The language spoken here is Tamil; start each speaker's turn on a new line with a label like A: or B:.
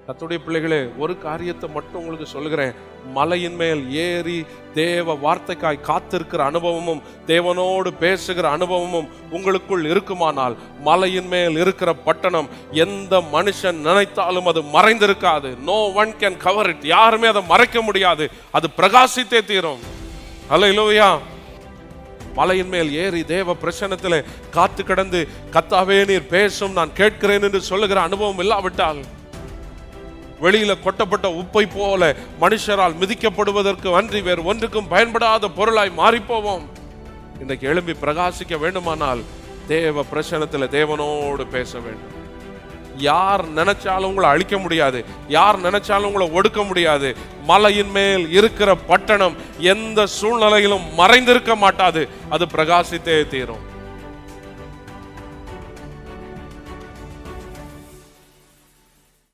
A: கர்த்தருடைய பிள்ளைகளே, ஒரு காரியத்தை மட்டும் உங்களுக்கு சொல்லுகிறேன். மலையின் மேல் ஏறி தேவ வார்த்தைக்காய் காத்திருக்கிற அனுபவமும் தேவனோடு பேசுகிற அனுபவமும் உங்களுக்குள் இருக்குமானால், மலையின் மேல் இருக்கிற பட்டணம் எந்த மனுஷன் நினைத்தாலும் அது மறைந்திருக்காது. No one can cover it. யாருமே அதை மறைக்க முடியாது. அது பிரகாசித்தே தீரும். அல்லேலூயா. மலையின் மேல் ஏறி தேவ பிரசன்னத்திலே காத்து கிடந்து, கர்த்தாவே நீர் பேசும், நான் கேட்கிறேன் என்று சொல்லுகிற அனுபவம் இல்லாவிட்டால், வெளியில கொட்டப்பட்ட உப்பை போல மனுஷரால் மிதிக்கப்படுவதற்கு அன்றி வேறு ஒன்றுக்கும் பயன்படாத பொருளாய் மாறிப்போவோம். இன்றைக்கு எழும்பி பிரகாசிக்க வேண்டுமானால் தேவ பிரசன்னத்தில் தேவனோடு பேச வேண்டும். யார் நினைச்சாலும் உங்களை அழிக்க முடியாது. யார் நினைச்சாலும் உங்களை ஒடுக்க முடியாது. மலையின் மேல் இருக்கிற பட்டணம் எந்த சூழ்நிலையிலும் மறைந்திருக்க மாட்டாது. அது பிரகாசித்தே தீரும்.